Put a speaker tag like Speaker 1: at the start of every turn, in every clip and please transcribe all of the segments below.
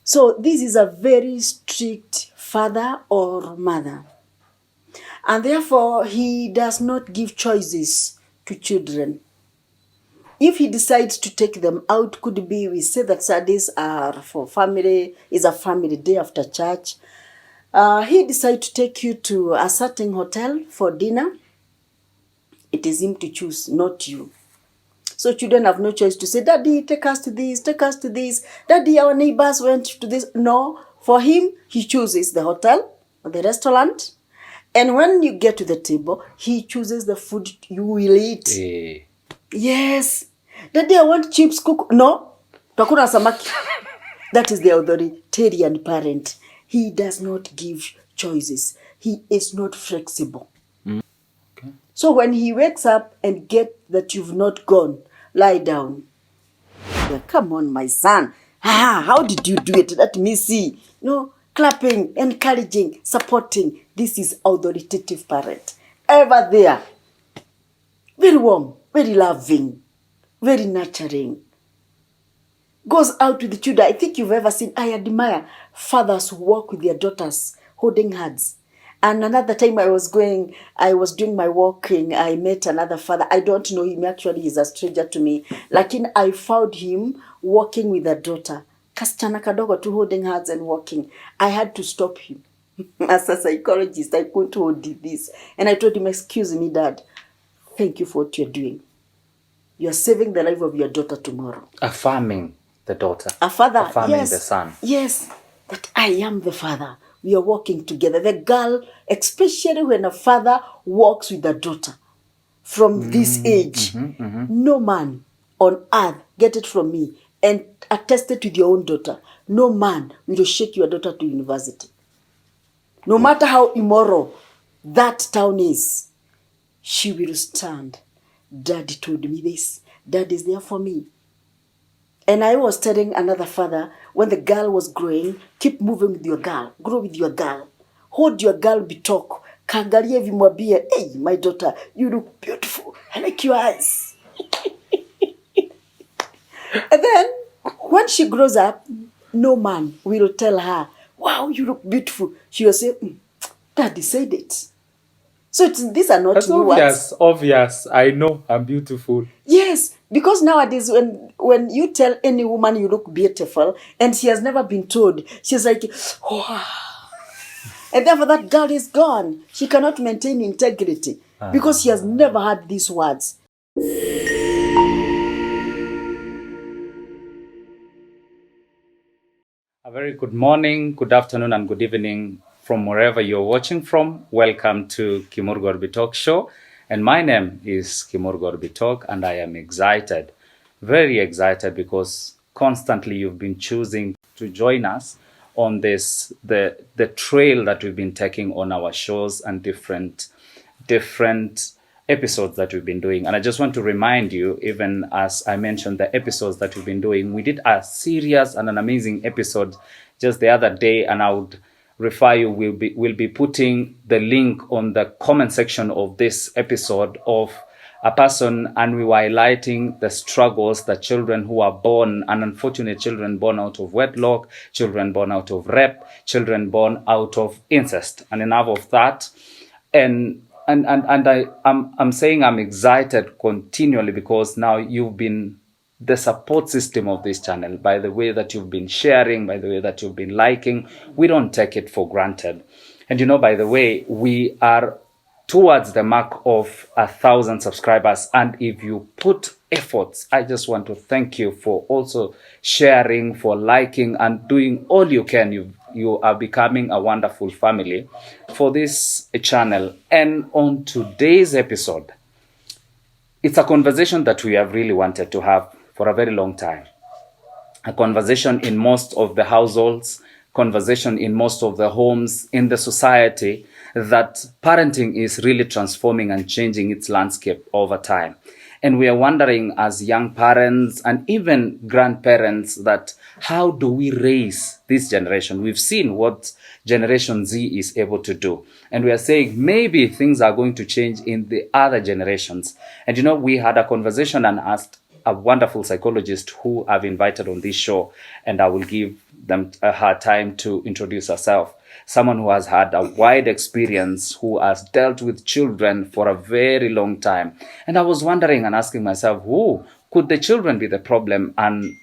Speaker 1: So this is a very strict father or mother. And therefore, he does not give choices to children. If he decides to take them out, could be, we say that Saturdays are for family, is a family day after church. He decides to take you to a certain hotel for dinner. It is him to choose, not you. So children have no choice to say, Daddy, take us to this, take us to this. Daddy, our neighbors went to this. No, for him, he chooses the hotel or the restaurant. And when you get to the table, he chooses the food you will eat. Yes. Daddy, I want chips cook. No. Takuna samaki. That is the authoritarian parent. He does not give choices. He is not flexible.
Speaker 2: Okay.
Speaker 1: So when he wakes up and get that you've not gone, lie down. Yeah, come on, my son. How did you do it? Let me see. No, clapping, encouraging, supporting. This is authoritative parent. Ever there. Very warm, very loving, very nurturing. Goes out with the children. I think you've ever seen, I admire fathers who walk with their daughters holding hands. And another time I was doing my walking, I met another father. I don't know him, actually he's a stranger to me. Lakini I found him walking with a daughter. Kasichana kadogo tu holding hands and walking. I had to stop him. As a psychologist, I couldn't hold this. And I told him, excuse me, Dad, thank you for what you're doing. You're saving the life of your daughter tomorrow.
Speaker 2: Affirming the daughter.
Speaker 1: A father,
Speaker 2: affirming
Speaker 1: yes,
Speaker 2: the son.
Speaker 1: Yes, that I am the father. We are walking together. The girl, especially when a father walks with a daughter from this age, no man on earth, get it from me, and attest it with your own daughter, no man will shake your daughter to university. No matter how immoral that town is, she will stand. Daddy told me this. Dad is there for me. And I was telling another father, when the girl was growing, keep moving with your girl. Grow with your girl. Hold your girl, be talk. Kangalie vimwambie, hey, my daughter, you look beautiful. I like your eyes. And then, when she grows up, no man will tell her, wow, you look beautiful. She will say, Daddy said it. So these are not
Speaker 2: That's
Speaker 1: new words.
Speaker 2: Obvious. I know I'm beautiful.
Speaker 1: Yes, because nowadays when you tell any woman you look beautiful and she has never been told, she's like, wow. And therefore that girl is gone. She cannot maintain integrity because she has never heard these words.
Speaker 2: A very good morning, good afternoon, and good evening from wherever you're watching from. Welcome to Kimur Gorbi Talk Show. And my name is Kimur Gorbi Talk, and I am excited, very excited, because constantly you've been choosing to join us on this, the trail that we've been taking on our shows and different episodes that we've been doing. And I just want to remind you, even as I mentioned the episodes that we've been doing, we did a serious and an amazing episode just the other day, and I would refer you, we'll be putting the link on the comment section of this episode of a person, and we were highlighting the struggles that children who are born, and unfortunate children born out of wedlock, children born out of rape, children born out of incest, and enough of that. And I'm saying I'm excited continually because now you've been the support system of this channel, by the way that you've been sharing, by the way that you've been liking. We don't take it for granted. And by the way, we are towards the mark of 1,000 subscribers. And if you put efforts, I just want to thank you for also sharing, for liking, and doing all you can. You are becoming a wonderful family for this channel. And on today's episode, it's a conversation that we have really wanted to have for a very long time. A conversation in most of the households, conversation in most of the homes, in the society, that parenting is really transforming and changing its landscape over time. And we are wondering, as young parents and even grandparents, that how do we raise this generation? We've seen what Generation Z is able to do. And we are saying maybe things are going to change in the other generations. And we had a conversation and asked, a wonderful psychologist who I've invited on this show, and I will give them her time to introduce herself. Someone who has had a wide experience, who has dealt with children for a very long time. And I was wondering and asking myself, who could the children be the problem? And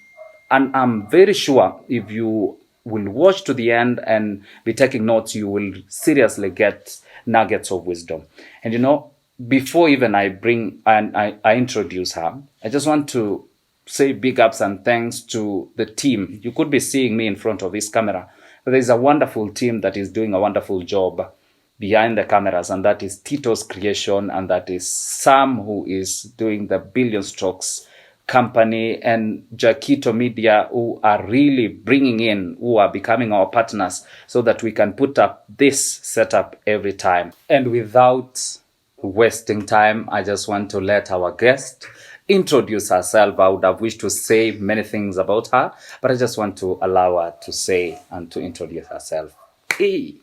Speaker 2: I'm very sure if you will watch to the end and be taking notes, you will seriously get nuggets of wisdom. And before even I bring and I introduce her, I just want to say big ups and thanks to the team. You could be seeing me in front of this camera, but there's a wonderful team that is doing a wonderful job behind the cameras, and that is Tito's Creation, and that is Sam, who is doing the Billion Strokes company, and Jaquito Media, who are really bringing in, who are becoming our partners so that we can put up this setup every time. And without wasting time, I just want to let our guest introduce herself. I would have wished to say many things about her, but I just want to allow her to say and to introduce herself. Hey,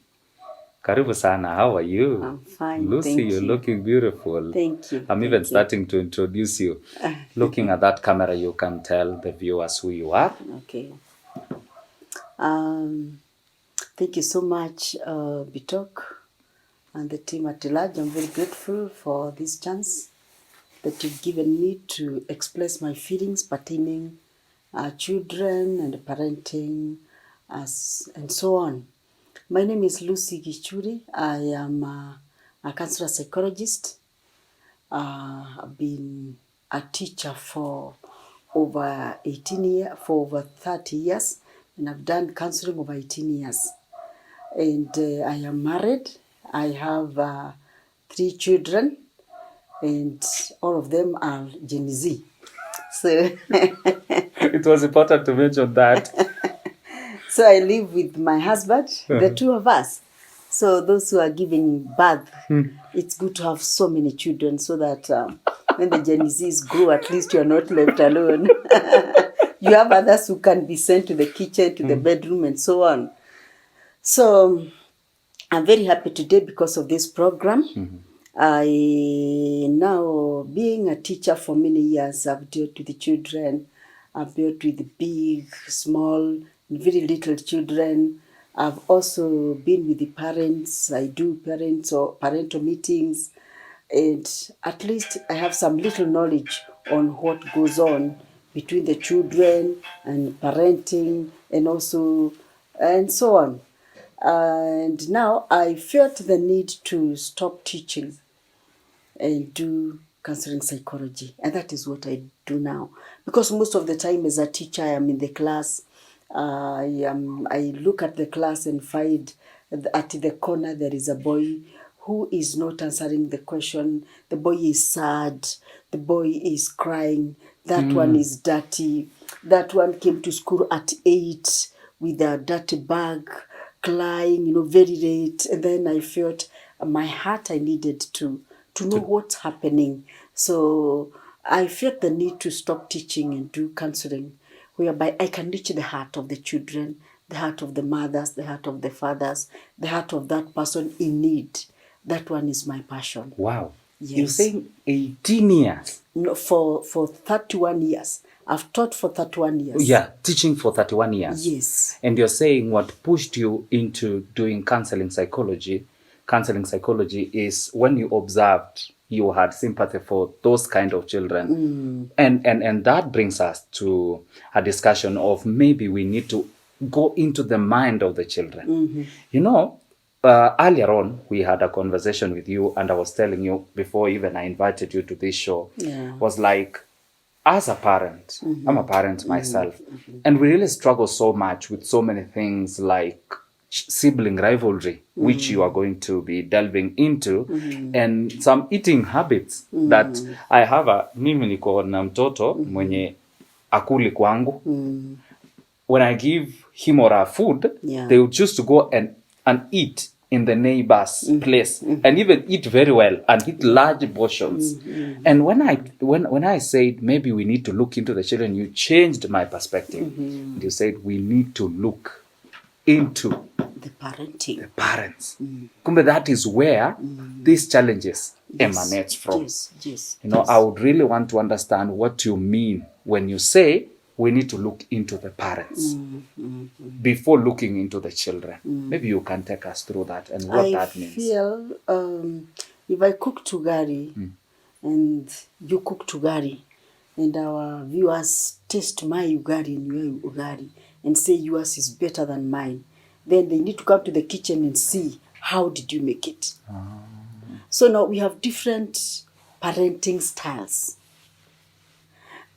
Speaker 2: karibu sana. How are you?
Speaker 1: I'm fine.
Speaker 2: Lucy,
Speaker 1: thank
Speaker 2: you're
Speaker 1: you.
Speaker 2: looking beautiful.
Speaker 1: Thank you.
Speaker 2: I'm even starting to introduce you. Looking at that camera, you can tell the viewers who you are.
Speaker 1: Okay. Thank you so much, Bitok, and the team at large. I'm very grateful for this chance that you've given me to express my feelings pertaining children and parenting and so on. My name is Lucy Gichuri. I am a counselor psychologist. I've been a teacher for over 30 years, and I've done counseling over 18 years. And I am married. I have 3 children, and all of them are Gen Z. So
Speaker 2: It was important to mention that.
Speaker 1: So I live with my husband, the two of us. So those who are giving birth, it's good to have so many children so that when the Gen Zs grow, at least you are not left alone. You have others who can be sent to the kitchen, to the bedroom, and so on. So I'm very happy today because of this program. I now, being a teacher for many years, I've dealt with the children. I've dealt with the big, small, very little children. I've also been with the parents. I do parental meetings, and at least I have some little knowledge on what goes on between the children and parenting, and so on. And now I felt the need to stop teaching and do counseling psychology. And that is what I do now. Because most of the time as a teacher, I am in the class. I look at the class and find at the corner there is a boy who is not answering the question. The boy is sad. The boy is crying. That one is dirty. That one came to school at 8 with a dirty bag, crying, very late. And then I felt my heart, I needed to know what's happening. So I felt the need to stop teaching and do counseling, whereby I can reach the heart of the children, the heart of the mothers, the heart of the fathers, the heart of that person in need. That one is my passion.
Speaker 2: Wow.
Speaker 1: Yes.
Speaker 2: You're saying 18 years?
Speaker 1: No, for 31 years. I've taught for 31 years.
Speaker 2: Yeah, teaching for 31 years.
Speaker 1: Yes.
Speaker 2: And you're saying what pushed you into doing counseling psychology is when you observed you had sympathy for those kind of children. And that brings us to a discussion of maybe we need to go into the mind of the children. Earlier on, we had a conversation with you, and I was telling you before even I invited you to this show, was like, as a parent, I'm a parent myself, and we really struggle so much with so many things like sibling rivalry, which you are going to be delving into, and some eating habits that I have. Mimi niko na mtoto mwenye akuli kwangu. When I give him or her food, they will choose to go and eat in the neighbor's place, and even eat very well and eat large portions. And when I said maybe we need to look into the children, you changed my perspective. You said we need to look into
Speaker 1: the parenting.
Speaker 2: The parents. Kumbe that is where these challenges emanates from.
Speaker 1: Yes.
Speaker 2: I would really want to understand what you mean when you say we need to look into the parents before looking into the children. Maybe you can take us through that and what that means.
Speaker 1: I feel if I cook tugari and you cook tugari and our viewers taste my ugari and your ugari and say yours is better than mine, then they need to come to the kitchen and see how did you make it. So now we have different parenting styles.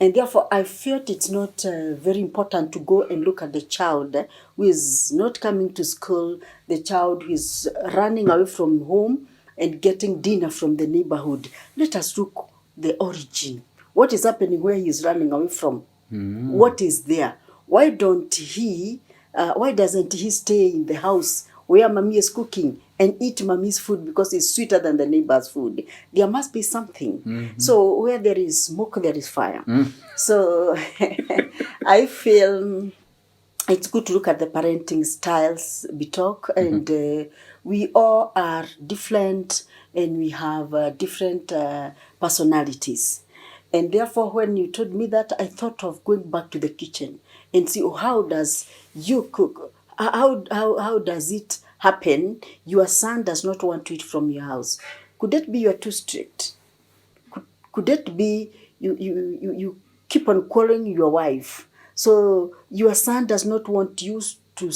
Speaker 1: And therefore, I felt it's not very important to go and look at the child who is not coming to school, the child who is running away from home and getting dinner from the neighborhood. Let us look the origin. What is happening where he is running away from? What is there? Why doesn't he stay in the house where mommy is cooking and eat mommy's food because it's sweeter than the neighbor's food? There must be something. So where there is smoke, there is fire. So I feel it's good to look at the parenting styles, Bitok, and we all are different and we have different personalities. And therefore, when you told me that, I thought of going back to the kitchen and see, how does you cook? How does it happen? Your son does not want to eat from your house. Could it be you're too strict? Could it be you keep on quarreling your wife? So your son does not want you to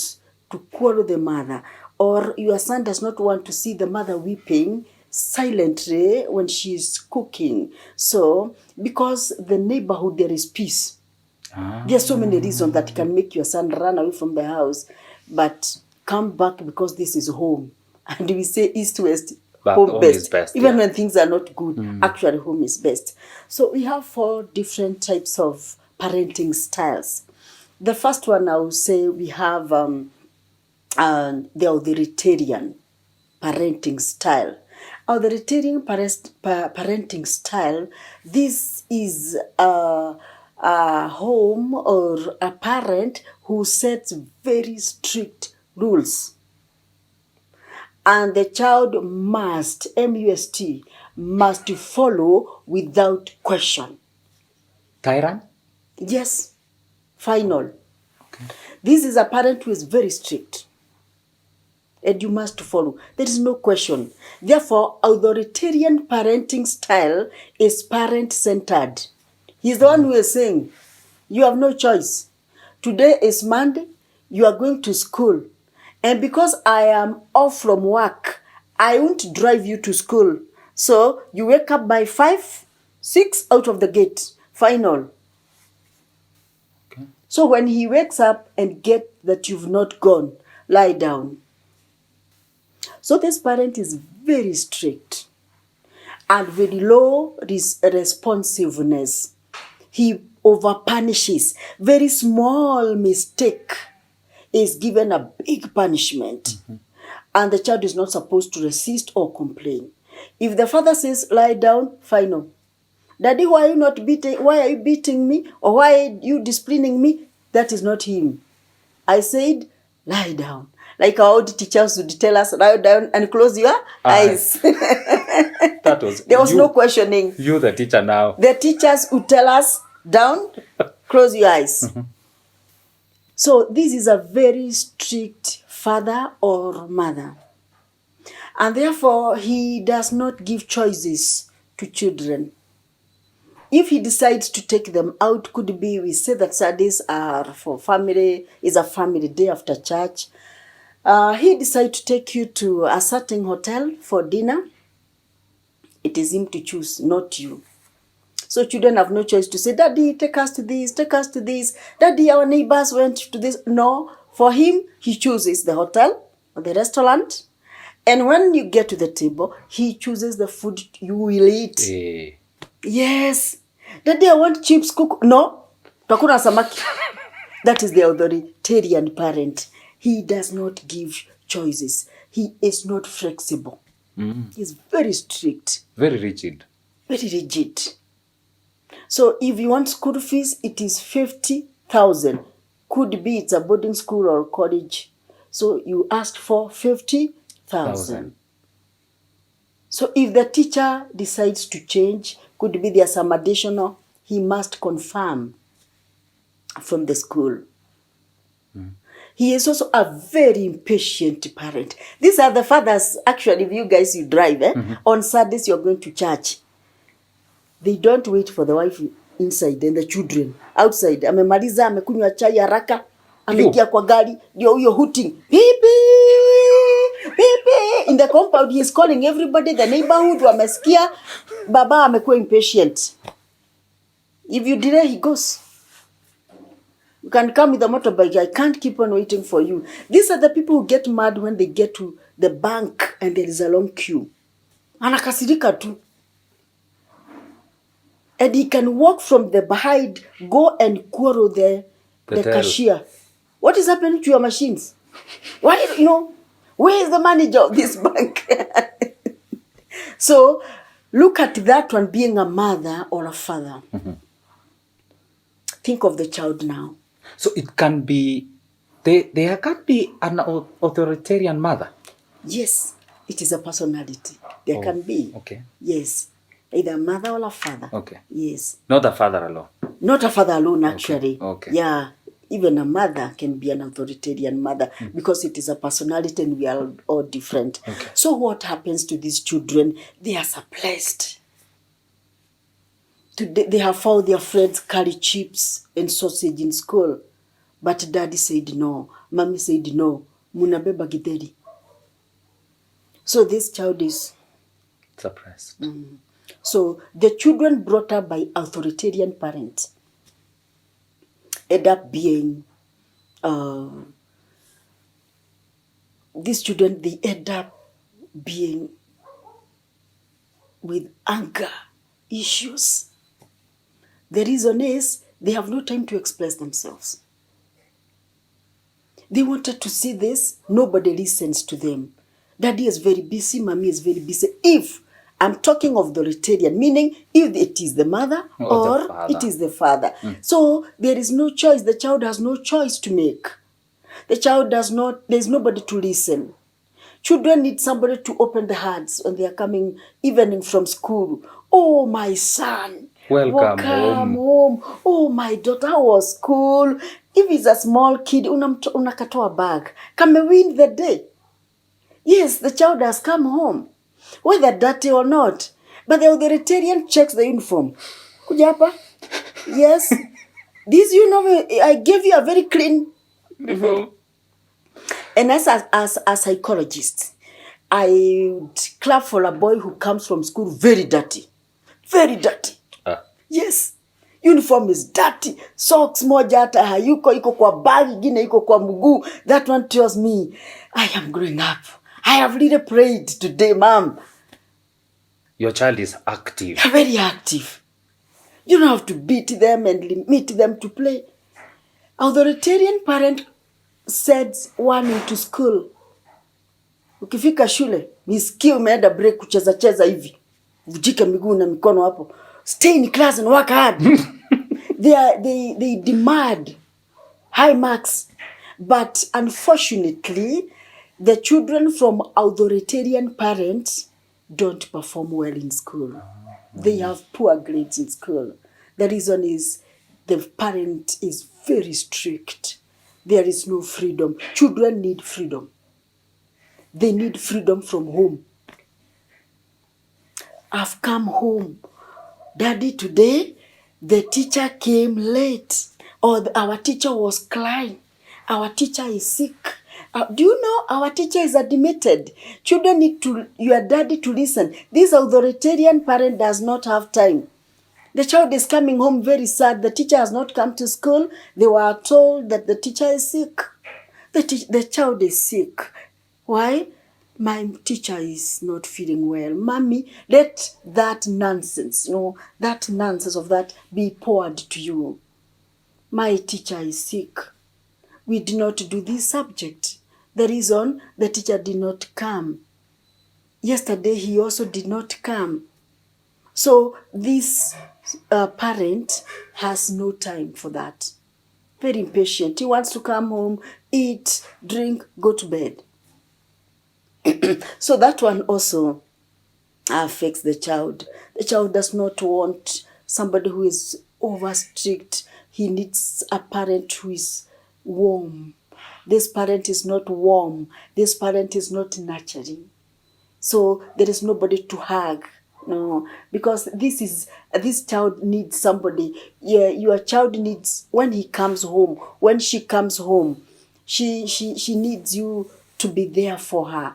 Speaker 1: quarrel the mother, or your son does not want to see the mother weeping silently when she is cooking. So because the neighborhood there is peace. There are so many reasons that can make your son run away from the house, but come back because this is home. And we say east-west, home best.
Speaker 2: Is best.
Speaker 1: Even when things are not good, actually home is best. So we have 4 different types of parenting styles. The first one, I would say, we have the authoritarian parenting style. Authoritarian parenting style, this is a home or a parent who sets very strict rules. And the child must, M-U-S-T, must follow without question.
Speaker 2: Tyrant?
Speaker 1: Yes, final. Okay. This is a parent who is very strict. And you must follow. There is no question. Therefore, authoritarian parenting style is parent-centered. He's the one who is saying, you have no choice. Today is Monday, you are going to school. And because I am off from work, I won't drive you to school. So you wake up by 5, 6 out of the gate. Final. Okay. So when he wakes up and get that you've not gone, lie down. So this parent is very strict and very low responsiveness. He overpunishes. Very small mistake is given a big punishment. And the child is not supposed to resist or complain. If the father says, lie down, final. Daddy, why are you not beating? Why are you beating me? Or why are you disciplining me? That is not him. I said, lie down. Like our old teachers would tell us, lie down and close your eyes. There was no questioning.
Speaker 2: You, the teacher now.
Speaker 1: The teachers would tell us, down, close your eyes. So this is a very strict father or mother. And therefore, he does not give choices to children. If he decides to take them out, could be, we say that Saturdays are for family, is a family day after church. He decides to take you to a certain hotel for dinner. It is him to choose, not you. So children have no choice to say, Daddy, take us to this, take us to this. Daddy, our neighbors went to this. No, for him, he chooses the hotel or the restaurant. And when you get to the table, he chooses the food you will eat. Yes. Daddy, I want chips cook. No, takuna samaki. That is the authoritarian parent. He does not give choices. He is not flexible. He's very strict.
Speaker 2: Very rigid.
Speaker 1: Very rigid. So if you want school fees, it is 50,000. Could be it's a boarding school or college. So you ask for 50,000. So if the teacher decides to change, could be there's some additional, he must confirm from the school. He is also a very impatient parent. These are the fathers, actually, if you guys, you drive, on Saturdays you're going to church. They don't wait for the wife inside and the children outside. Amemaliza, amekunywa chai haraka, ameingia kwa gari, ndio huyo hooting. Pipi! Pipi! In the compound, he is calling everybody, the neighborhood, wamesikia, baba amekuwa impatient. If you delay, he goes. You can come with a motorbike. I can't keep on waiting for you. These are the people who get mad when they get to the bank and there is a long queue. Anakasirika tu. And he can walk from the behind, go and quarrel the cashier. What is happening to your machines? What, where is the manager of this bank? So, look at that one being a mother or a father. Think of the child now.
Speaker 2: So it can be, there can be an authoritarian mother.
Speaker 1: Yes, it is a personality. There can be.
Speaker 2: Okay.
Speaker 1: Yes, either a mother or a father.
Speaker 2: Okay.
Speaker 1: Yes.
Speaker 2: Not a father alone.
Speaker 1: Not a father alone, actually.
Speaker 2: Okay.
Speaker 1: Yeah, even a mother can be an authoritarian mother because it is a personality and we are all different.
Speaker 2: Okay.
Speaker 1: So what happens to these children? They are suppressed. Today, they have found their friends carry chips and sausage in school. But daddy said no. Mommy said no. Munabeba githeri. So this child is
Speaker 2: suppressed.
Speaker 1: So the children brought up by authoritarian parents end up being, these children, they end up being with anger issues. The reason is they have no time to express themselves. They wanted to see this, nobody listens to them. Daddy is very busy, mommy is very busy. If I'm talking of authoritarian, meaning if it is the mother or it is the father. So there is no choice. The child has no choice to make. The child there's nobody to listen. Children need somebody to open the hearts when they are coming, even from school. Oh, my son. Welcome home. Oh, my daughter, how was school? If it's a small kid, unakatoa bag. Come win the day. Yes, the child has come home, whether dirty or not. But the authoritarian checks the uniform. Kuja hapa? Yes. This, I gave you a very clean. And as a psychologist, I would clap for a boy who comes from school very dirty. Very dirty. Yes. Uniform is dirty. Socks moja hata hayuko, iko kwa bag, ingine iko kwa mguu. That one tells me, I am growing up. I have really prayed today, mom.
Speaker 2: Your child is active.
Speaker 1: Very active. You don't have to beat them and limit them to play. Authoritarian parent sends one into school. Ukifika shule, nisikie umeenda break kucheza hivi. Vujike miguu na mikono hapo. Stay in class and work hard. They demand high marks. But unfortunately, the children from authoritarian parents don't perform well in school. They have poor grades in school. The reason is the parent is very strict. There is no freedom. Children need freedom. They need freedom from home. I've come home. Daddy, today the teacher came late. Or our teacher was crying. Our teacher is sick. Do you know our teacher is admitted? Children need your daddy to listen. This authoritarian parent does not have time. The child is coming home very sad. The teacher has not come to school. They were told that the teacher is sick. The child is sick. Why? My teacher is not feeling well. Mommy, let that nonsense, that nonsense of that be poured to you. My teacher is sick. We did not do this subject. The reason the teacher did not come. Yesterday, he also did not come. So this parent has no time for that. Very impatient. He wants to come home, eat, drink, go to bed. So that one also affects the child. The child does not want somebody who is over strict. He needs a parent who is warm. This parent is not warm. This parent is not nurturing. So there is nobody to hug. No, because this child needs somebody. Yeah, your child needs, when he comes home, when she comes home, she needs you to be there for her.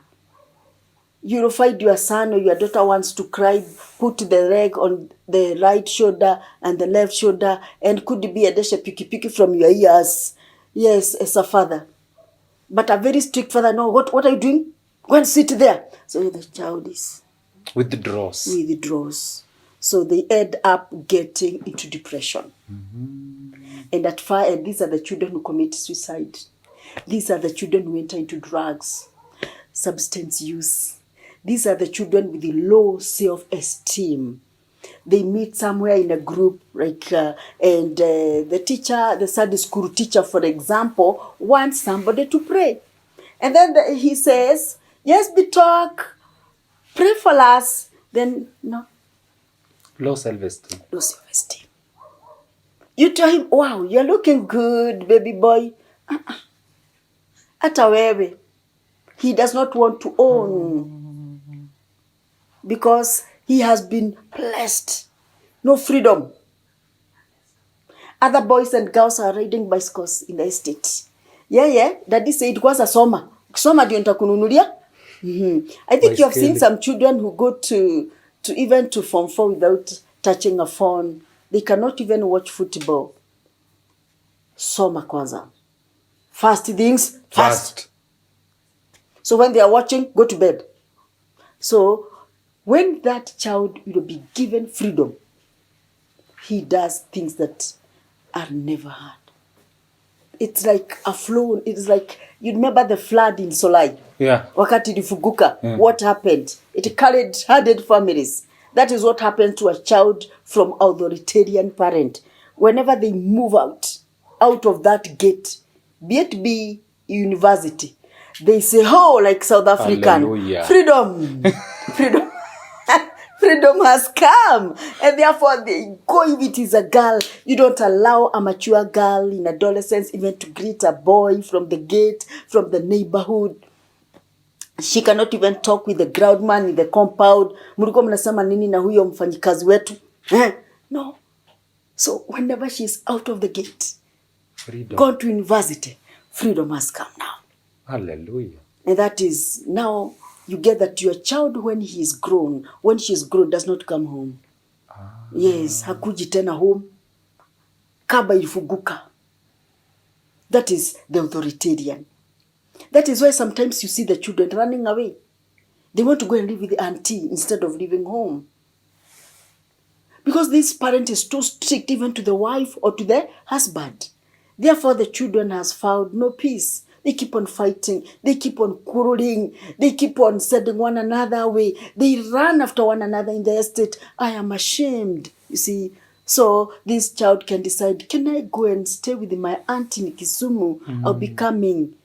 Speaker 1: You find your son or your daughter wants to cry, put the leg on the right shoulder and the left shoulder, and could be a dash picky from your ears. Yes, as a father. But a very strict father, no, what are you doing? Go and sit there. So the child is withdraws. So they end up getting into depression. And and these are the children who commit suicide. These are the children who enter into drugs, substance use. These are the children with the low self-esteem. They meet somewhere in a group, and the teacher, the Sunday school teacher, for example, wants somebody to pray. And then he says, yes, we talk, pray for us. Then, no.
Speaker 2: Low self-esteem.
Speaker 1: Low self-esteem. You tell him, wow, you're looking good, baby boy. Hata wewe. He does not want to own. Because he has been blessed. No freedom. Other boys and girls are riding bicycles in the estate. Yeah. Daddy said, kwanza soma. Soma ndio nitakununulia. I think you have seen some children who go to even to Form 4 without touching a phone. They cannot even watch football. Soma kwanza. First things first. So when they are watching, go to bed. So when that child will be given freedom, he does things that are never heard. It's like a flow. It's like, you remember the flood in Solai?
Speaker 2: Yeah.
Speaker 1: Wakati ilifunguka. Yeah. What happened? It carried hardened families. That is what happens to a child from authoritarian parent. Whenever they move out of that gate, be it be university, they say, oh, like South African.
Speaker 2: Hallelujah.
Speaker 1: Freedom. Freedom has come. And therefore, they go, if it is a girl, you don't allow a mature girl in adolescence even to greet a boy from the gate, from the neighborhood. She cannot even talk with the groundman in the compound. Mlikuwa mnasema nini na huyo mfanyikazi wetu? No. So whenever she's out of the gate, freedom. Gone to university, freedom has come now.
Speaker 2: Hallelujah.
Speaker 1: And that is, now you get that your child, when she's grown, does not come home. Yes, hakuji tena home. Kaba ilifunguka. That is the authoritarian. That is why sometimes you see the children running away. They want to go and live with the auntie instead of living home. Because this parent is too strict even to the wife or to the husband. Therefore, the children has found no peace. They keep on fighting. They keep on quarreling. They keep on sending one another away. They run after one another in the estate. I am ashamed. You see, so this child can decide, can I go and stay with my aunt in Kisumu? I'll be coming.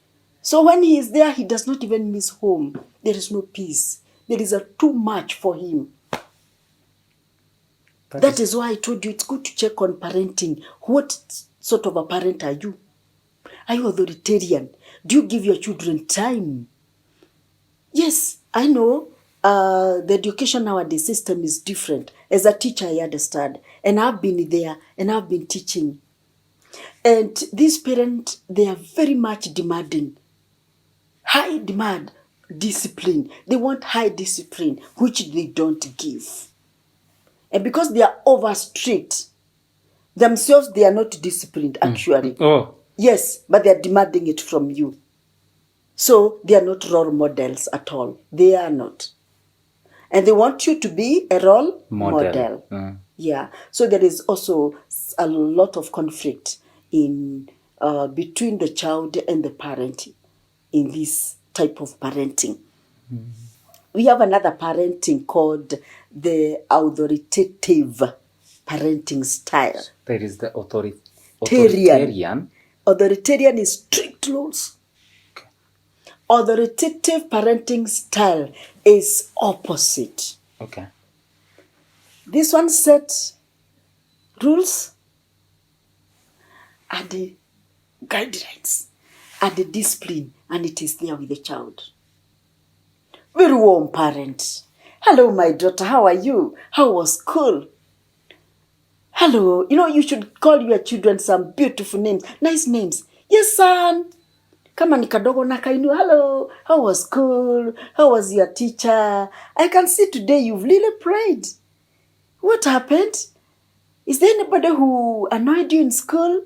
Speaker 1: So when he is there, he does not even miss home. There is no peace. There is too much for him. That is why I told you it's good to check on parenting. What sort of a parent are you? Are you authoritarian? Do you give your children time? Yes, I know the education nowadays system is different. As a teacher, I understand. And I've been there and I've been teaching. And these parents, they are very much demanding. High demand, discipline. They want high discipline, which they don't give. And because they are over strict, themselves, they are not disciplined, actually.
Speaker 2: Oh.
Speaker 1: Yes, but they are demanding it from you. So they are not role models at all. They are not. And they want you to be a role model. Yeah. So there is also a lot of conflict in between the child and the parent in this type of parenting. We have another parenting called the authoritative parenting style.
Speaker 2: That is the authoritarian.
Speaker 1: Authoritarian is strict rules. Okay. Authoritative parenting style is opposite.
Speaker 2: Okay.
Speaker 1: This one set rules and the guidelines and the discipline, and it is there with the child. Very warm parent. Hello, my daughter. How are you? How was school? Hello. You should call your children some beautiful names, nice names. Yes, son. Kama ni kadogo na kainu. Hello. How was school? How was your teacher? I can see today you've really prayed. What happened? Is there anybody who annoyed you in school?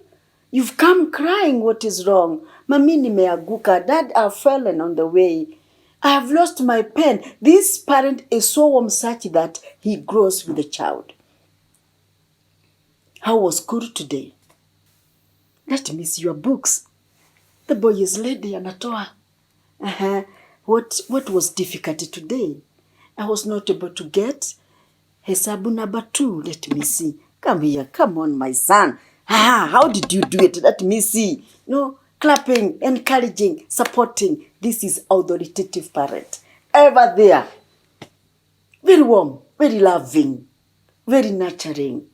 Speaker 1: You've come crying. What is wrong? Mami nimeaguka. Dad, I've fallen on the way. I have lost my pen. This parent is so warm such that he grows with the child. How was school today? Let me see your books. The boy is lady anatoa. What was difficult today? I was not able to get hesabu number 2. Let me see. Come here. Come on, my son. How did you do it? Let me see. Clapping, encouraging, supporting. This is authoritative parent. Ever there. Very warm, very loving, very nurturing.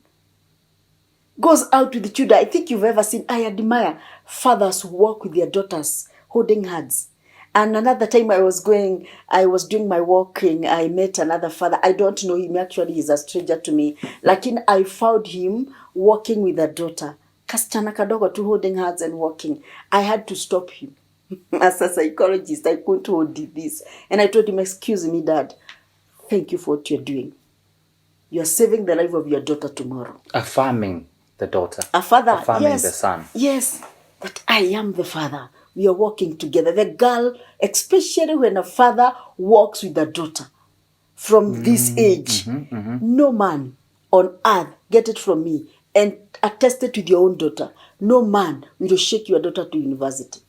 Speaker 1: Goes out with the children. I think you've ever seen, I admire fathers who walk with their daughters holding hands. And another time I was doing my walking, I met another father. I don't know him, actually he's a stranger to me. I found him walking with a daughter. Kasichana kadogo tu holding hands and walking. I had to stop him. As a psychologist, I couldn't hold this. And I told him, excuse me, Dad, thank you for what you're doing. You're saving the life of your daughter tomorrow.
Speaker 2: Affirming the daughter.
Speaker 1: A father,
Speaker 2: affirming
Speaker 1: yes,
Speaker 2: the son.
Speaker 1: Yes, that I am the father. We are walking together. The girl, especially when a father walks with a daughter from this age, no man on earth, get it from me, and attest it with your own daughter, no man will shake your daughter to university.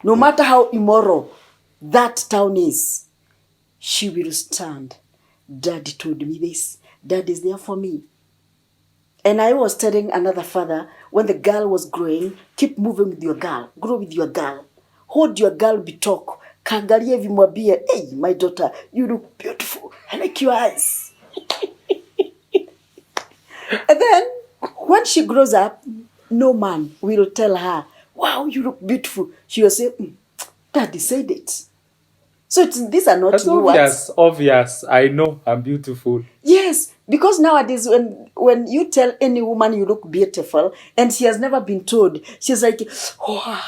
Speaker 1: No matter how immoral that town is, she will stand. Daddy told me this. Dad is there for me. And I was telling another father, when the girl was growing, keep moving with your girl. Grow with your girl. Hold your girl, be talk. Kangalie vimwambie, hey, my daughter, you look beautiful. I like your eyes. And then, when she grows up, no man will tell her, wow, you look beautiful. She will say, Daddy said it. So these are not
Speaker 2: That's
Speaker 1: new words.
Speaker 2: Obvious. I know I'm beautiful.
Speaker 1: Yes, because nowadays when you tell any woman you look beautiful and she has never been told, she's like, wow.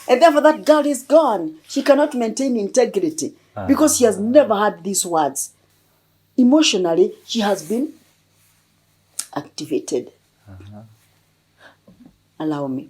Speaker 1: And therefore that girl is gone. She cannot maintain integrity because she has never heard these words. Emotionally, she has been activated. Allow me.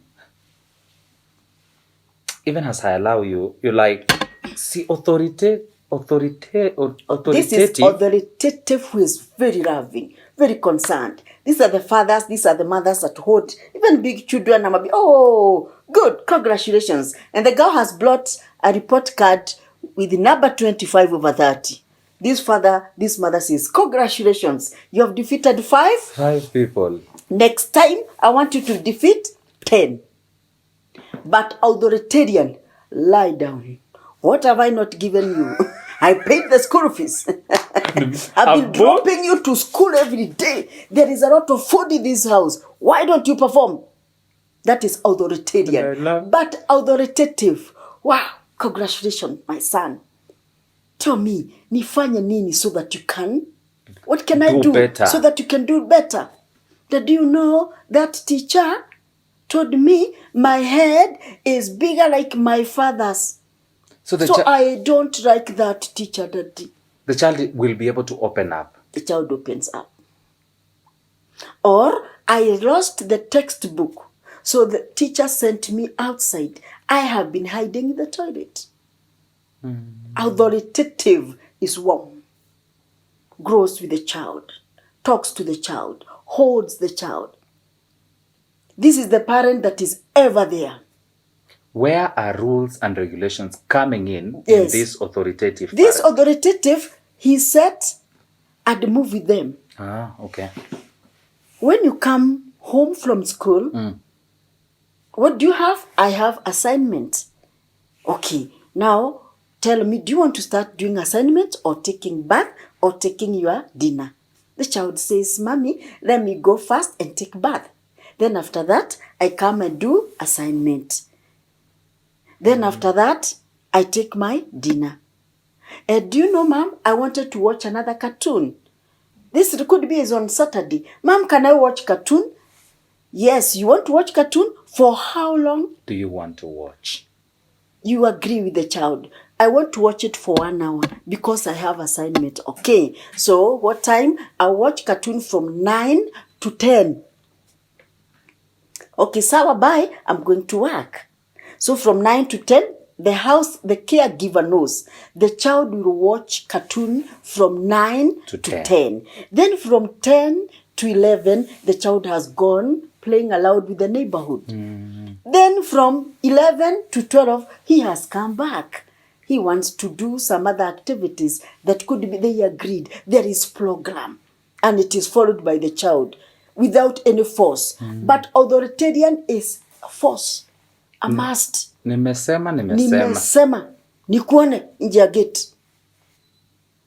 Speaker 2: Even as I allow you, you're like, see, authoritative.
Speaker 1: This is authoritative who is very loving, very concerned. These are the fathers, these are the mothers that hold even big children. I'm be, oh, good, congratulations. And the girl has brought a report card with the number 25/30. This mother says, congratulations, you have defeated
Speaker 2: 5 people.
Speaker 1: Next time, I want you to defeat 10. But authoritarian, lie down. What have I not given you? I paid the school fees. I've been dropping you to school every day. There is a lot of food in this house. Why don't you perform? That is authoritarian. But authoritative, wow, congratulations, my son. Tell me, nifanye nini so that you can? What can I do
Speaker 2: better,
Speaker 1: so that you can do better? Did you know that teacher told me my head is bigger like my father's? So I don't like that, teacher, Daddy.
Speaker 2: The child will be able to open up.
Speaker 1: The child opens up. Or I lost the textbook, so the teacher sent me outside. I have been hiding in the toilet. Authoritative is warm, grows with the child, talks to the child, holds the child. This is the parent that is ever there.
Speaker 2: Where are rules and regulations coming in this authoritative?
Speaker 1: This authoritative, he set and move with them.
Speaker 2: Okay.
Speaker 1: When you come home from school, what do you have? I have assignment. Okay, now tell me, do you want to start doing assignment or taking bath or taking your dinner? The child says, Mommy, let me go first and take bath. Then after that, I come and do assignment. Then after that, I take my dinner. Do you know, Mom, I wanted to watch another cartoon. This could be is on Saturday. Mom, can I watch cartoon? Yes, you want to watch cartoon? For how long
Speaker 2: do you want to watch?
Speaker 1: You agree with the child. I want to watch it for 1 hour because I have assignment. Okay, so what time? I watch cartoon from 9 to 10. Okay, sawa, bye. I'm going to work. So from 9 to 10, the caregiver knows the child will watch cartoon from 9 to 10. Then from 10 to 11, the child has gone playing aloud with the neighborhood. Then from 11 to 12, he has come back. He wants to do some other activities that could be, they agreed. There is program and it is followed by the child without any force. But authoritarian is force. A must. Nimesema. Nikuone nje ya gate.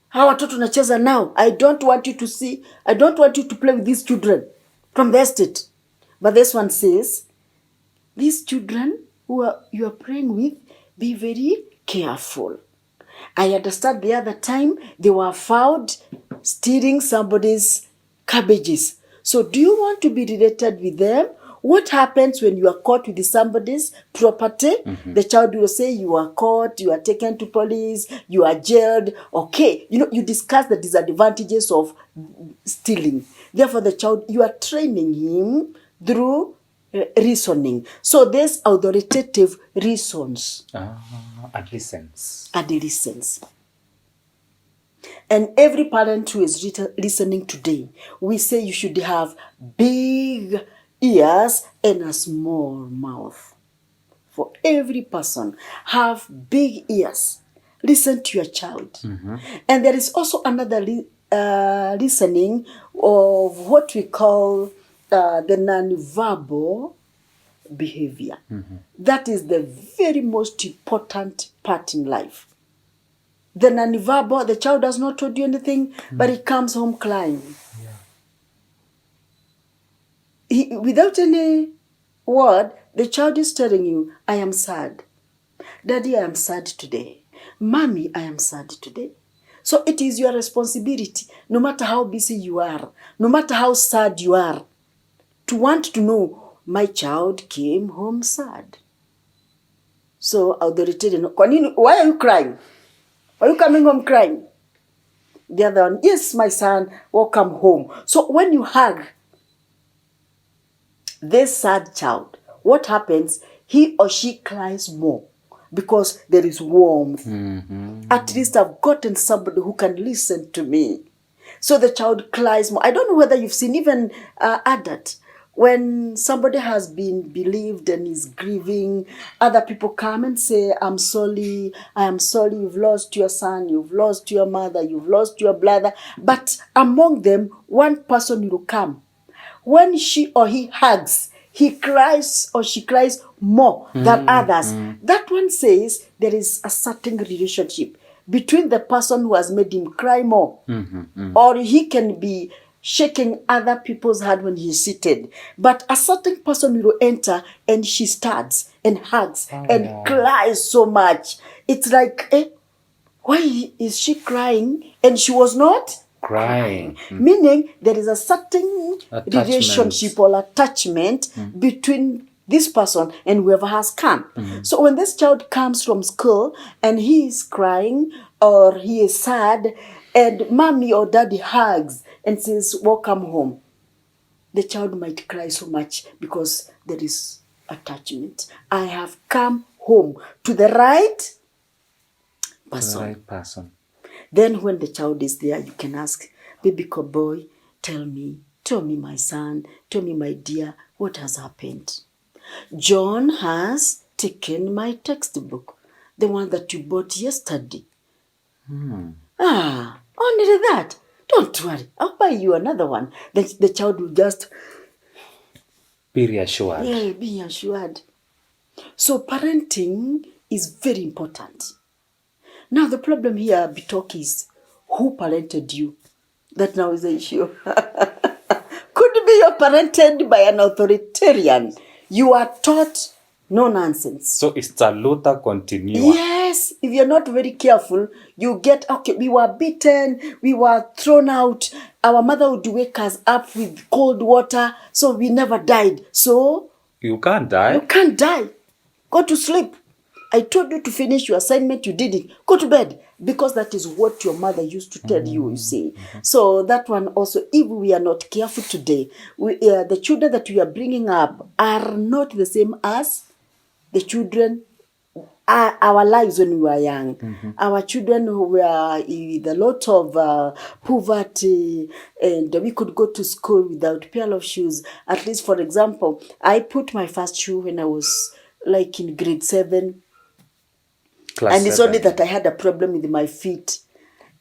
Speaker 1: Hawa watoto nacheza now. I don't want you to see. I don't want you to play with these children from the estate. But this one says, these children who you are praying with, be very careful. I understand the other time they were found stealing somebody's cabbages. So do you want to be related with them? What happens when you are caught with somebody's property? The child will say you are caught, you are taken to police, you are jailed. Okay, you discuss the disadvantages of stealing. Therefore, the child, you are training him through reasoning. So there's authoritative reasons.
Speaker 2: And listens.
Speaker 1: And every parent who is listening today, we say you should have big ears and a small mouth. For every person, have big ears. Listen to your child. And there is also another listening of what we call the non-verbal behavior. That is the very most important part in life. The non-verbal, the child does not tell you anything, but he comes home crying. Without any word, the child is telling you, I am sad. Daddy, I am sad today. Mommy, I am sad today. So it is your responsibility, no matter how busy you are, no matter how sad you are, to want to know, my child came home sad. So, authoritarian, why are you crying? Are you coming home crying? The other one, yes, my son, welcome home. So when you hug this sad child, what happens? He or she cries more because there is warmth. At least I've gotten somebody who can listen to me. So the child cries more. I don't know whether you've seen even adult. When somebody has been bereaved and is grieving, other people come and say, I'm sorry, I am sorry, you've lost your son, you've lost your mother, you've lost your brother. But among them, one person will come. When she or he hugs, he cries or she cries more than others. That one says there is a certain relationship between the person who has made him cry more. Or he can be shaking other people's hand when he's seated. But a certain person will enter and she starts and hugs and cries so much. It's like, why is she crying? And she was not crying. Meaning there is a certain relationship or attachment between this person and whoever has come. So when this child comes from school and he is crying or he is sad and mommy or daddy hugs and says, welcome home, the child might cry so much because there is attachment. I have come home to the right person. Then when the child is there, you can ask, baby boy, tell me my son, tell me my dear, what has happened? John has taken my textbook, the one that you bought yesterday. Only that. Don't worry, I'll buy you another one. The child will just
Speaker 2: be reassured.
Speaker 1: Yeah, be assured. So parenting is very important. Now the problem here, Bitok, is who parented you? That now is the issue. Could be you're parented by an authoritarian. You are taught no nonsense.
Speaker 2: So it's a Luther continua.
Speaker 1: Yes, if you're not very careful, you get, okay, we were beaten, we were thrown out, our mother would wake us up with cold water, so we never died. So
Speaker 2: You can't die.
Speaker 1: you can't die. Go to sleep. I told you to finish your assignment, you didn't. Go to bed. Because that is what your mother used to tell you, you see. So that one also, if we are not careful today, the children that we are bringing up are not the same as the children, our lives when we were young. Our children who were with a lot of poverty, and we could go to school without a pair of shoes. At least, for example, I put my first shoe when I was like in grade 7.
Speaker 2: Class
Speaker 1: And it's
Speaker 2: 7.
Speaker 1: only that I had a problem with my feet.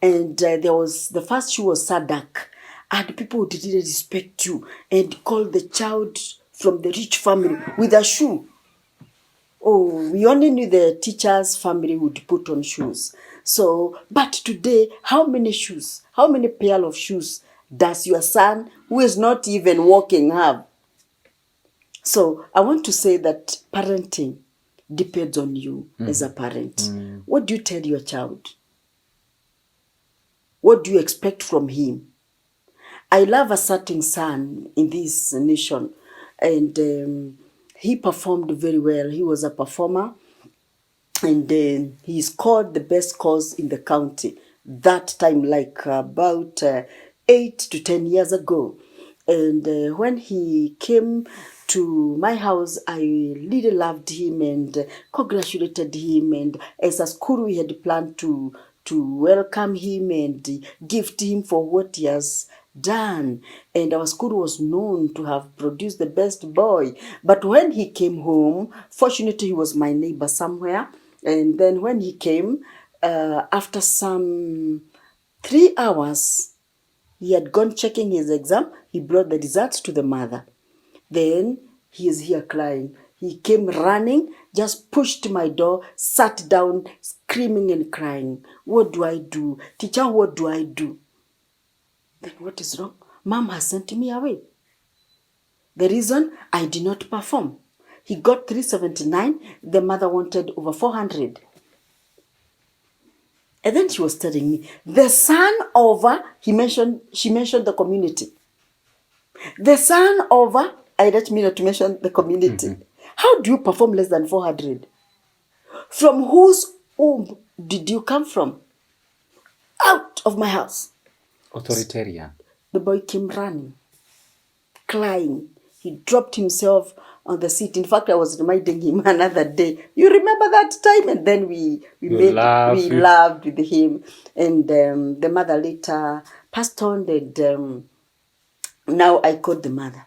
Speaker 1: And the first shoe was Sadak. And people would really respect you and call the child from the rich family with a shoe. Oh, we only knew the teacher's family would put on shoes. So, but today, how many shoes, how many pair of shoes does your son, who is not even walking, have? So, I want to say that parenting depends on you as a parent. What do you tell your child? What do you expect from him? I love a certain son in this nation, and he performed very well. He was a performer, and he scored the best scores in the county that time, like about 8 to 10 years ago. And when he came to my house, I really loved him and congratulated him. And as a school, we had planned to welcome him and gift him for what he has done. And our school was known to have produced the best boy. But when he came home, fortunately, he was my neighbor somewhere. And then when he came, after some 3 hours, he had gone checking his exam. He brought the results to the mother. Then he is here crying. He came running, just pushed my door, sat down, screaming and crying. What do I do? Teacher, what do I do? Then what is wrong? Mom has sent me away. The reason, I did not perform. He got 379. The mother wanted over 400. And then she was telling me, the son over, she mentioned the community. The son over, I let me not to mention the community. How do you perform less than 400? From whose womb did you come from? Out of my house.
Speaker 2: Authoritarian.
Speaker 1: The boy came running, crying. He dropped himself on the seat. In fact, I was reminding him another day. You remember that time? And then we laughed with him. And the mother later passed on. And now I called the mother.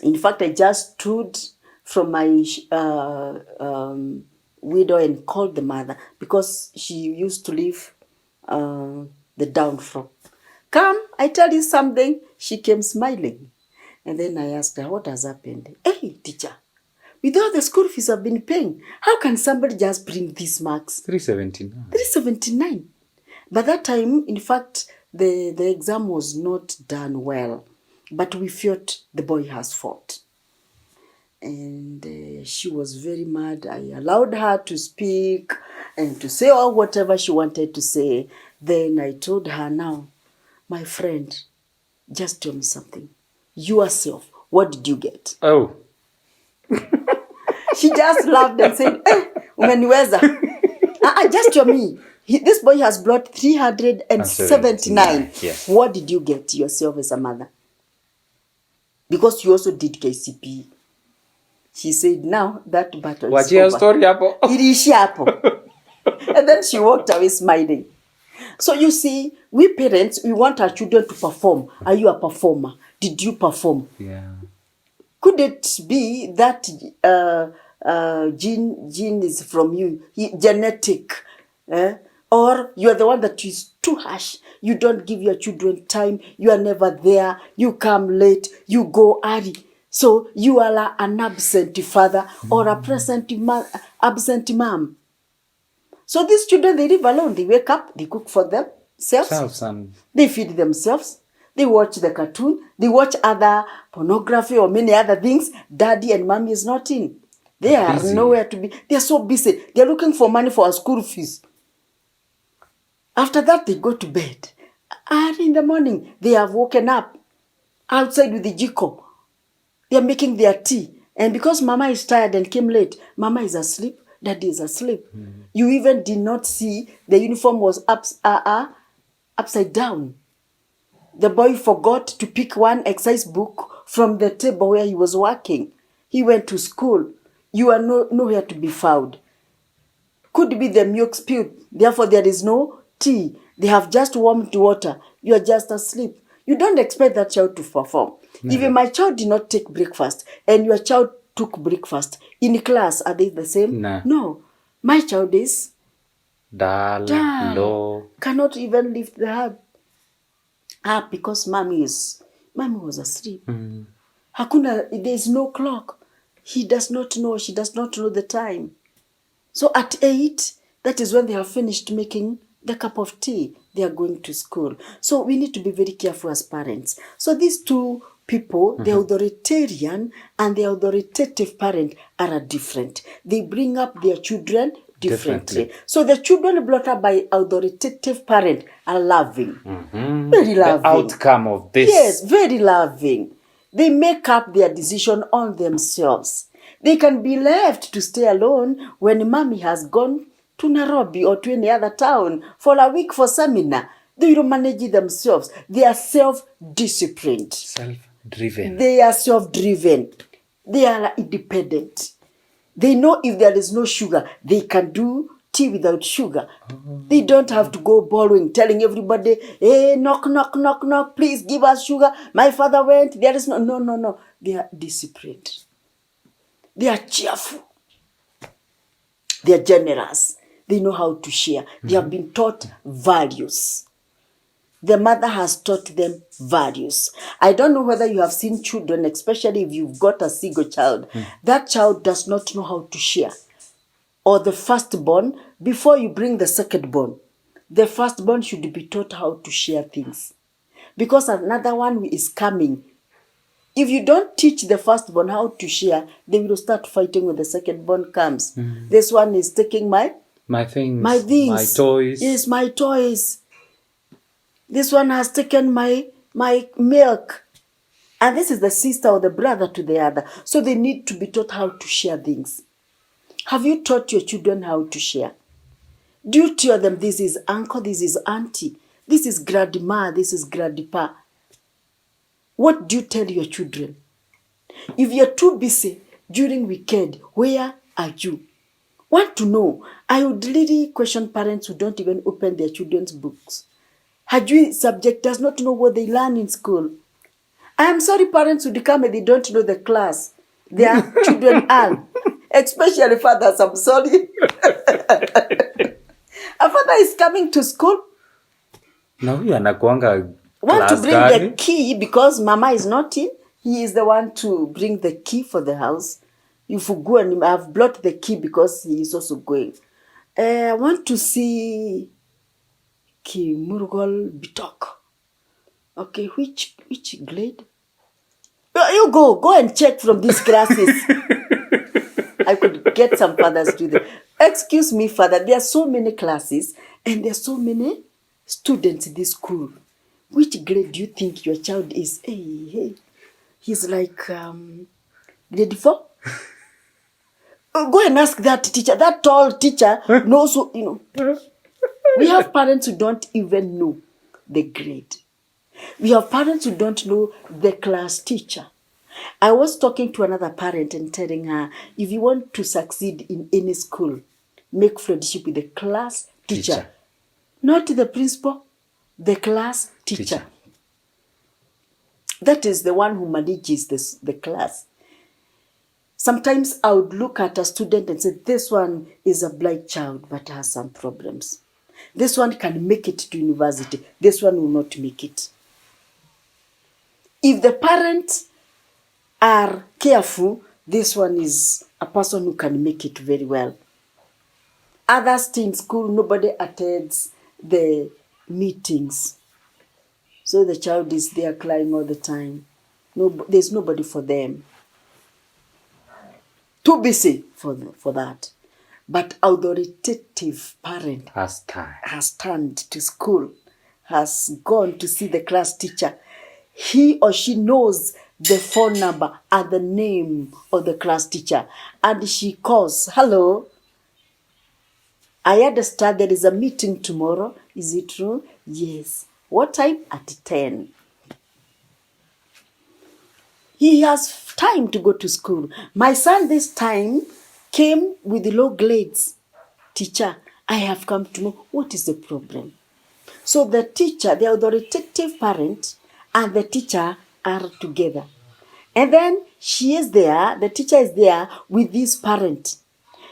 Speaker 1: In fact, I just stood from my window and called the mother because she used to live the down floor. Come, I tell you something. She came smiling. And then I asked her, what has happened? Hey, teacher, with all the school fees I've been paying, how can somebody just bring these marks?
Speaker 2: 379.
Speaker 1: 379. By that time, in fact, the exam was not done well. But we felt the boy has fought. And she was very mad. I allowed her to speak and to say whatever she wanted to say. Then I told her, now, my friend, just tell me something. Yourself, what did you get?
Speaker 2: Oh.
Speaker 1: She just laughed and said, umeniweza. Just tell me. This boy has brought 379.
Speaker 2: Yes.
Speaker 1: What did you get yourself as a mother? Because you also did KCP. She said, now that battle is over.
Speaker 2: Story hapo.
Speaker 1: Iliishi hapo. And then she walked away smiling. So you see, we parents, we want our children to perform. Are you a performer? Did you perform?
Speaker 2: Yeah.
Speaker 1: Could it be that gene is from you, genetic? Or you are the one that is too harsh. You don't give your children time. You are never there. You come late. You go early. So you are an absent father or a absent mom. So these children, they live alone. They wake up, they cook for themselves, they feed themselves, they watch the cartoon, they watch other pornography or many other things. Daddy and mommy is not in. They are
Speaker 2: busy.
Speaker 1: nowhere to be. They are so busy. They are looking for money for our school fees. After that, they go to bed. Early in the morning, they have woken up outside with the jiko. They are making their tea. And because mama is tired and came late, mama is asleep, daddy is asleep. You even did not see the uniform was upside down. The boy forgot to pick one exercise book from the table where he was working. He went to school. You are nowhere to be found. Could be the milk spilled. Therefore, there is no tea. They have just warmed water. You are just asleep. You don't expect that child to perform. If my child did not take breakfast and your child took breakfast, in class, are they the same? No. My child is
Speaker 2: dull, low.
Speaker 1: Cannot even lift the hand up because mommy was asleep. Hakuna, there is no clock. He does not know, she does not know the time. So at 8, that is when they have finished making the cup of tea. They are going to school. So we need to be very careful as parents. So these two people, the authoritarian and the authoritative parent, are different. They bring up their children differently. So the children brought up by authoritative parent are loving. Very loving.
Speaker 2: The outcome of this.
Speaker 1: Yes, very loving. They make up their decision on themselves. They can be left to stay alone when mommy has gone to Nairobi or to any other town for a week for seminar. They will manage themselves. They are self-disciplined.
Speaker 2: Self-driven.
Speaker 1: They are self-driven. They are independent. They know if there is no sugar, they can do tea without sugar. They don't have to go borrowing, telling everybody, hey, knock, knock, knock, knock, please give us sugar. My father went, there is no. They are disciplined. They are cheerful. They are generous. They know how to share. They have been taught values. The mother has taught them values. I don't know whether you have seen children, especially if you've got a single child. That child does not know how to share. Or the firstborn, before you bring the secondborn, the firstborn should be taught how to share things. Because another one is coming. If you don't teach the firstborn how to share, they will start fighting when the secondborn comes. This one is taking my things, my toys. Yes, my toys. This one has taken my milk. And this is the sister or the brother to the other. So they need to be taught how to share things. Have you taught your children how to share? Do you tell them this is uncle, this is auntie, this is grandma, this is grandpa? What do you tell your children? If you're too busy during weekend, where are you? Want to know? I would really question parents who don't even open their children's books. Hajui subject does not know what they learn in school. I am sorry parents who come and they don't know the class their children are. Especially fathers, I'm sorry. A father is coming to school.
Speaker 2: No, you anakuanga
Speaker 1: want to bring the key because mama is not in. He is the one to bring the key for the house. If you go and I've brought the key because he is also going. I want to see Ki Murugol Bitok. Okay, which grade? You go and check from these classes. I could get some fathers to them. Excuse me, father, there are so many classes and there are so many students in this school. Which grade do you think your child is? Hey. He's like grade 4. Go and ask that teacher. That tall teacher knows who, We have parents who don't even know the grade. We have parents who don't know the class teacher. I was talking to another parent and telling her, if you want to succeed in any school, make friendship with the class teacher. Not the principal, the class teacher. That is the one who manages the class. Sometimes I would look at a student and say, this one is a blind child but has some problems. This one can make it to university. This one will not make it. If the parents are careful, this one is a person who can make it very well. Others stay in school, nobody attends the meetings. So the child is there crying all the time. No, there's nobody for them. Too busy for that. But authoritative parent
Speaker 2: Has time.
Speaker 1: has turned to school, has gone to see the class teacher. He or she knows the phone number and the name of the class teacher. And she calls, hello, I understand there is a meeting tomorrow. Is it true? Yes. What time? At 10. He has time to go to school. My son this time came with low grades. Teacher, I have come to know what is the problem. So the teacher, the authoritative parent, and the teacher are together. And then she is there, the teacher is there with this parent.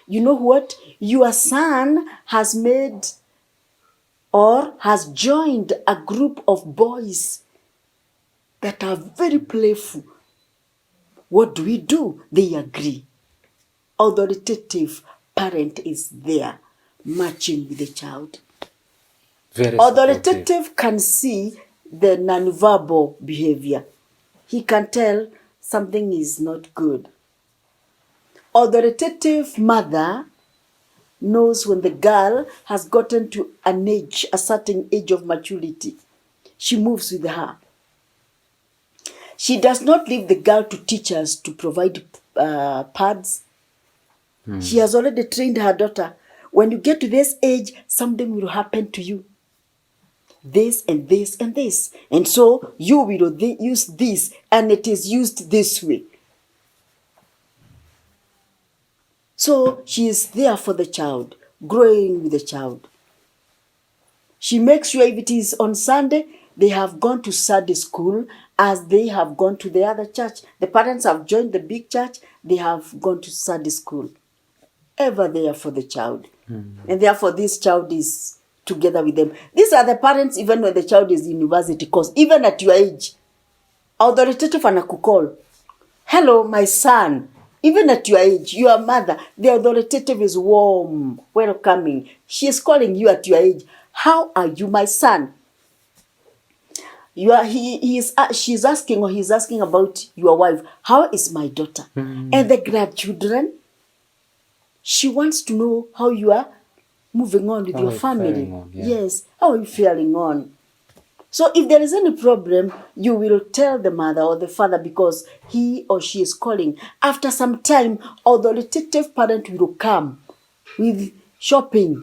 Speaker 1: You know what? Your son has made or has joined a group of boys that are very playful. What do? They agree. Authoritative parent is there, matching with the child.
Speaker 2: Very
Speaker 1: Authoritative
Speaker 2: supportive.
Speaker 1: can see the nonverbal behavior. He can tell something is not good. Authoritative mother knows when the girl has gotten to an age, a certain age of maturity. She moves with her. She does not leave the girl to teachers to provide pads. She has already trained her daughter. When you get to this age, something will happen to you. This and this and this. And so you will use this, and it is used this way. So she is there for the child, growing with the child. She makes sure if it is on Sunday, they have gone to Sunday school as they have gone to the other church. The parents have joined the big church, they have gone to Sunday school. Ever there for the child. And therefore this child is together with them. These are the parents even when the child is in university, because even at your age, authoritative anakukol. Hello, my son. Even at your age, your mother, the authoritative is warm, welcoming. She is calling you at your age. How are you, my son? She's asking, or he's asking about your wife. How is my daughter? And the grandchildren, she wants to know how you are moving on with your family. Yes, how are you faring on? So if there is any problem, you will tell the mother or the father because he or she is calling. After some time, authoritative parent will come with shopping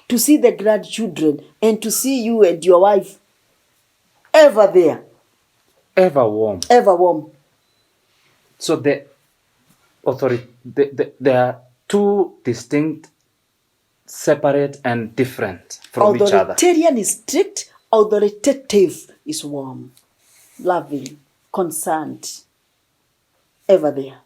Speaker 1: to see the grandchildren and to see you and your wife ever there.
Speaker 2: Ever warm.
Speaker 1: Ever warm.
Speaker 2: So there are two distinct, separate and different from each other.
Speaker 1: Authoritarian is strict. Authoritative is warm, loving, concerned, ever there.